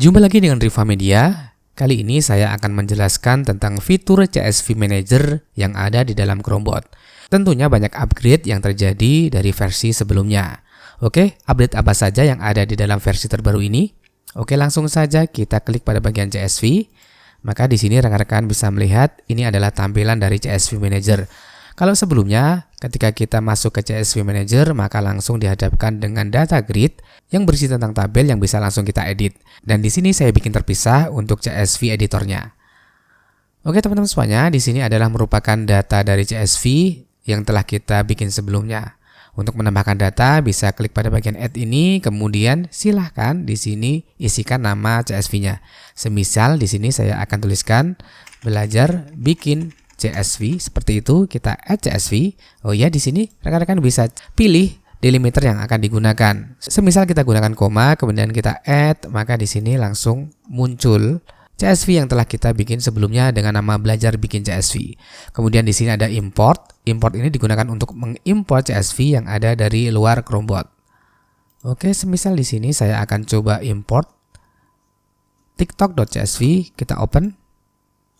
Jumpa lagi dengan Riva Media. Kali ini saya akan menjelaskan tentang fitur CSV Manager yang ada di dalam Chromebot. Tentunya banyak upgrade yang terjadi dari versi sebelumnya. Oke, update apa saja yang ada di dalam versi terbaru ini? Oke, langsung saja kita klik pada bagian CSV. Maka di sini rekan-rekan bisa melihat ini adalah tampilan dari CSV Manager. Kalau sebelumnya, ketika kita masuk ke CSV Manager, maka langsung dihadapkan dengan data grid yang berisi tentang tabel yang bisa langsung kita edit. Dan di sini saya bikin terpisah untuk CSV editornya. Oke teman-teman semuanya, di sini adalah merupakan data dari CSV yang telah kita bikin sebelumnya. Untuk menambahkan data, bisa klik pada bagian add ini, kemudian silahkan di sini isikan nama CSV-nya. Semisal di sini saya akan tuliskan belajar bikin CSV, seperti itu kita add CSV. Oh ya, di sini rekan-rekan bisa pilih delimiter yang akan digunakan. Semisal kita gunakan koma, kemudian kita add, maka di sini langsung muncul CSV yang telah kita bikin sebelumnya dengan nama belajar bikin CSV. Kemudian di sini ada import. Import ini digunakan untuk mengimport CSV yang ada dari luar Chromebot. Oke, semisal di sini saya akan coba import tiktok.csv, kita open.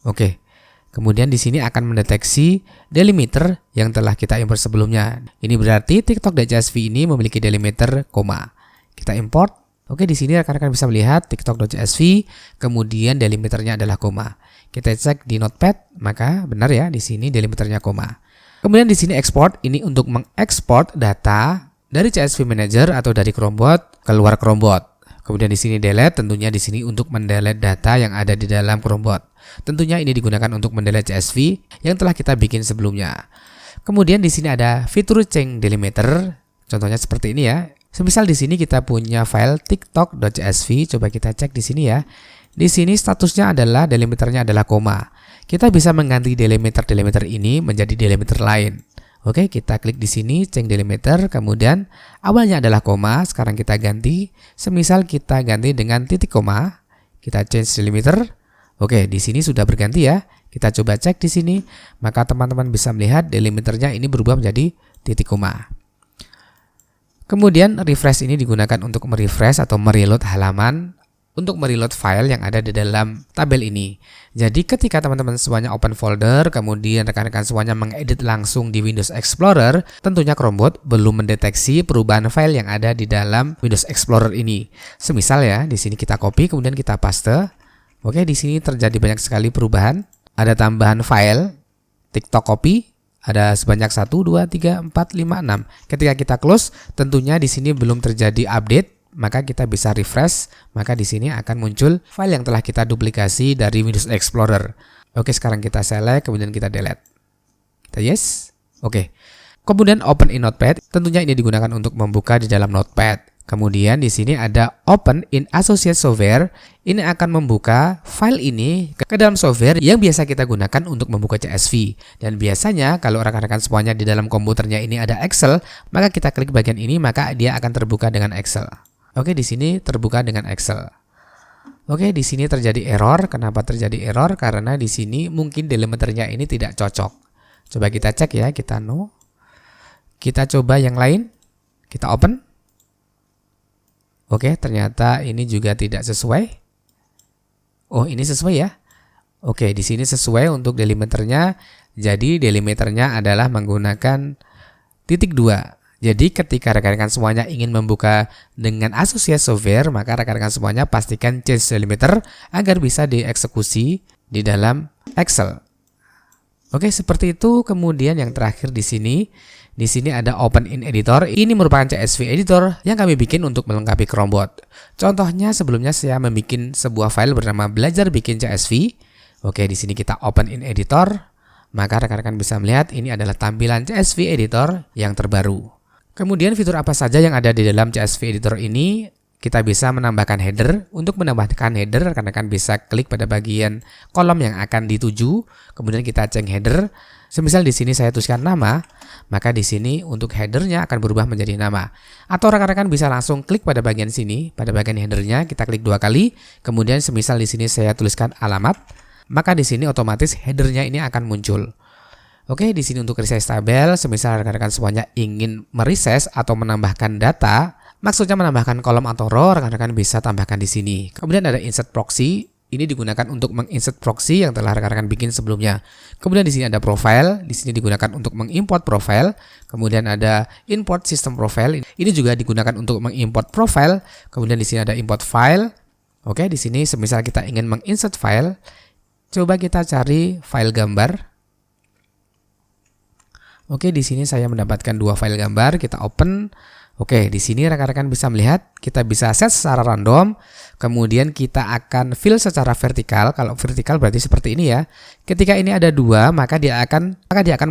Oke. Kemudian di sini akan mendeteksi delimiter yang telah kita import sebelumnya. Ini berarti tiktok.csv ini memiliki delimiter koma. Kita import. Oke, di sini rekan-rekan bisa melihat tiktok.csv, kemudian delimiternya adalah koma. Kita cek di Notepad, maka benar ya, di sini delimiternya koma. Kemudian di sini export, ini untuk mengekspor data dari CSV Manager atau dari Chromebot keluar Chromebot. Kemudian di sini delete, tentunya di sini untuk mendelete data yang ada di dalam Chromebot. Tentunya ini digunakan untuk mendelete CSV yang telah kita bikin sebelumnya. Kemudian di sini ada fitur change delimiter. Contohnya seperti ini ya. Semisal di sini kita punya file tiktok.csv, coba kita cek di sini ya. Di sini statusnya adalah delimiternya adalah koma. Kita bisa mengganti delimiter ini menjadi delimiter lain. Oke, kita klik di sini change delimiter, kemudian awalnya adalah koma, sekarang kita ganti. Semisal kita ganti dengan titik koma, kita change delimiter. Oke, di sini sudah berganti ya. Kita coba cek di sini, maka teman-teman bisa melihat delimiternya ini berubah menjadi titik koma. Kemudian refresh ini digunakan untuk merefresh atau mereload halaman, untuk mereload file yang ada di dalam tabel ini. Jadi ketika teman-teman semuanya open folder, kemudian rekan-rekan semuanya mengedit langsung di Windows Explorer, tentunya Chromebot belum mendeteksi perubahan file yang ada di dalam Windows Explorer ini. Semisal ya, di sini kita copy, kemudian kita paste. Oke, di sini terjadi banyak sekali perubahan. Ada tambahan file, TikTok copy, ada sebanyak 1, 2, 3, 4, 5, 6. Ketika kita close, tentunya di sini belum terjadi update, maka kita bisa refresh, maka di sini akan muncul file yang telah kita duplikasi dari Windows Explorer. Oke, sekarang kita select, kemudian kita delete. Kita yes. Oke. Kemudian open in Notepad, tentunya ini digunakan untuk membuka di dalam Notepad. Kemudian di sini ada Open in Associate Software. Ini akan membuka file ini ke dalam software yang biasa kita gunakan untuk membuka CSV. Dan biasanya kalau rekan-rekan semuanya di dalam komputernya ini ada Excel, maka kita klik bagian ini, maka dia akan terbuka dengan Excel. Oke, di sini terbuka dengan Excel. Oke, di sini terjadi error. Kenapa terjadi error? Karena di sini mungkin delimiternya ini tidak cocok. Coba kita cek ya, kita no. Kita coba yang lain. Kita open. Oke, ternyata ini juga tidak sesuai. Oh, ini sesuai ya. Oke, di sini sesuai untuk delimiternya. Jadi delimiternya adalah menggunakan titik 2. Jadi ketika rekan-rekan semuanya ingin membuka dengan Associate Software, maka rekan-rekan semuanya pastikan change delimiter agar bisa dieksekusi di dalam Excel. Oke, seperti itu. Kemudian yang terakhir di sini ada Open in Editor. Ini merupakan CSV editor yang kami bikin untuk melengkapi Chromebot. Contohnya sebelumnya saya membuat sebuah file bernama belajar bikin CSV. Oke, di sini kita Open in Editor. Maka rekan-rekan bisa melihat ini adalah tampilan CSV editor yang terbaru. Kemudian fitur apa saja yang ada di dalam CSV editor ini? Kita bisa menambahkan header. Untuk menambahkan header, rekan-rekan bisa klik pada bagian kolom yang akan dituju. Kemudian kita change header. Semisal di sini saya tuliskan nama, maka di sini untuk headernya akan berubah menjadi nama. Atau rekan-rekan bisa langsung klik pada bagian sini, pada bagian headernya kita klik 2 kali. Kemudian semisal di sini saya tuliskan alamat, maka di sini otomatis headernya ini akan muncul. Oke, di sini untuk resize tabel, semisal rekan-rekan semuanya ingin meresize atau menambahkan data Maksudnya menambahkan kolom atau row, rekan-rekan bisa tambahkan di sini. Kemudian ada insert proxy. Ini digunakan untuk menginsert proxy yang telah rekan-rekan bikin sebelumnya. Kemudian di sini ada profile, di sini digunakan untuk mengimport profile. Kemudian ada import system profile. Ini juga digunakan untuk mengimport profile. Kemudian di sini ada import file. Oke, di sini semisal kita ingin menginsert file, coba kita cari file gambar. Oke, di sini saya mendapatkan 2 file gambar, kita open. Oke, di sini rekan-rekan bisa melihat, kita bisa set secara random, kemudian kita akan fill secara vertikal. Kalau vertikal berarti seperti ini ya. Ketika ini ada 2, maka dia akan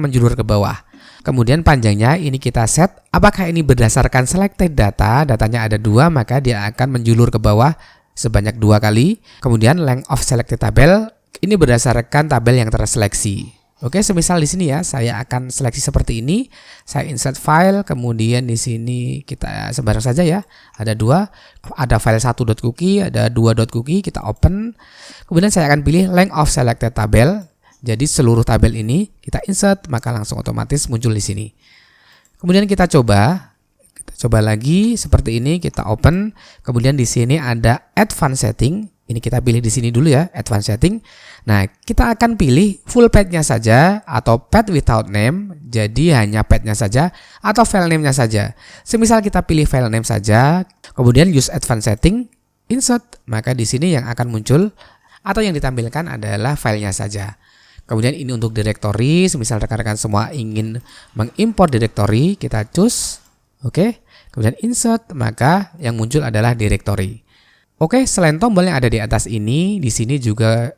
menjulur ke bawah. Kemudian panjangnya ini kita set, apakah ini berdasarkan selected data, datanya ada 2, maka dia akan menjulur ke bawah sebanyak 2 kali. Kemudian length of selected tabel, ini berdasarkan tabel yang terseleksi. Oke, semisal di sini ya, saya akan seleksi seperti ini. Saya insert file, kemudian di sini kita sebarang saja ya. Ada 2, ada file 1.cookie, ada 2.cookie, kita open. Kemudian saya akan pilih length of selected tabel. Jadi seluruh tabel ini kita insert, maka langsung otomatis muncul di sini. Kemudian kita coba lagi seperti ini, kita open. Kemudian di sini ada advanced setting. Ini kita pilih di sini dulu ya, advanced setting. Nah, kita akan pilih full path-nya saja atau path without name. Jadi hanya path-nya saja atau file name-nya saja. Semisal kita pilih file name saja, kemudian use advanced setting, insert, maka di sini yang akan muncul atau yang ditampilkan adalah filenya saja. Kemudian ini untuk directory, semisal rekan-rekan semua ingin mengimport directory, kita choose, oke. Kemudian insert, maka yang muncul adalah directory. Oke, selain tombol yang ada di atas ini, di sini juga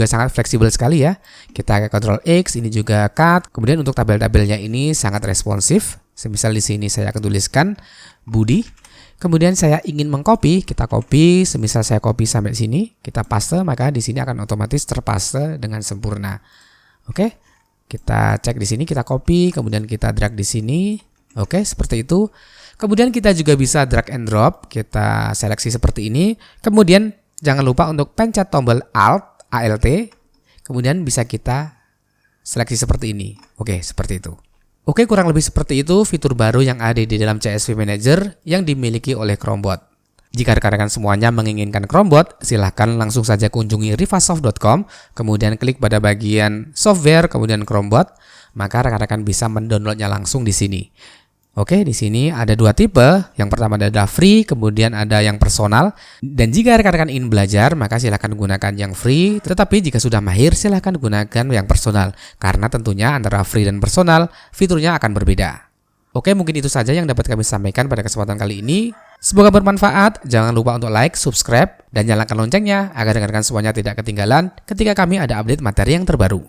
sangat fleksibel sekali ya. Kita ke Ctrl X, ini juga cut. Kemudian untuk tabel-tabelnya ini sangat responsif. Semisal di sini saya akan tuliskan Budi. Kemudian saya ingin mengcopy, kita copy. Semisal saya copy sampai sini, kita paste, maka di sini akan otomatis terpaste dengan sempurna. Oke, kita cek di sini, kita copy, kemudian kita drag di sini. Oke, seperti itu. Kemudian kita juga bisa drag and drop, kita seleksi seperti ini. Kemudian jangan lupa untuk pencet tombol Alt, ALT. Kemudian bisa kita seleksi seperti ini. Oke, seperti itu. Oke, kurang lebih seperti itu fitur baru yang ada di dalam CSV Manager yang dimiliki oleh Chromebot. Jika rekan-rekan semuanya menginginkan Chromebot, silahkan langsung saja kunjungi rivasoft.com, kemudian klik pada bagian software, kemudian Chromebot, maka rekan-rekan bisa mendownloadnya langsung di sini. Oke, di sini ada 2 tipe. Yang pertama adalah free, kemudian ada yang personal. Dan jika rekan-rekan ingin belajar, maka silahkan gunakan yang free. Tetapi jika sudah mahir, silahkan gunakan yang personal. Karena tentunya antara free dan personal, fiturnya akan berbeda. Oke, mungkin itu saja yang dapat kami sampaikan pada kesempatan kali ini. Semoga bermanfaat. Jangan lupa untuk like, subscribe, dan nyalakan loncengnya agar rekan-rekan semuanya tidak ketinggalan ketika kami ada update materi yang terbaru.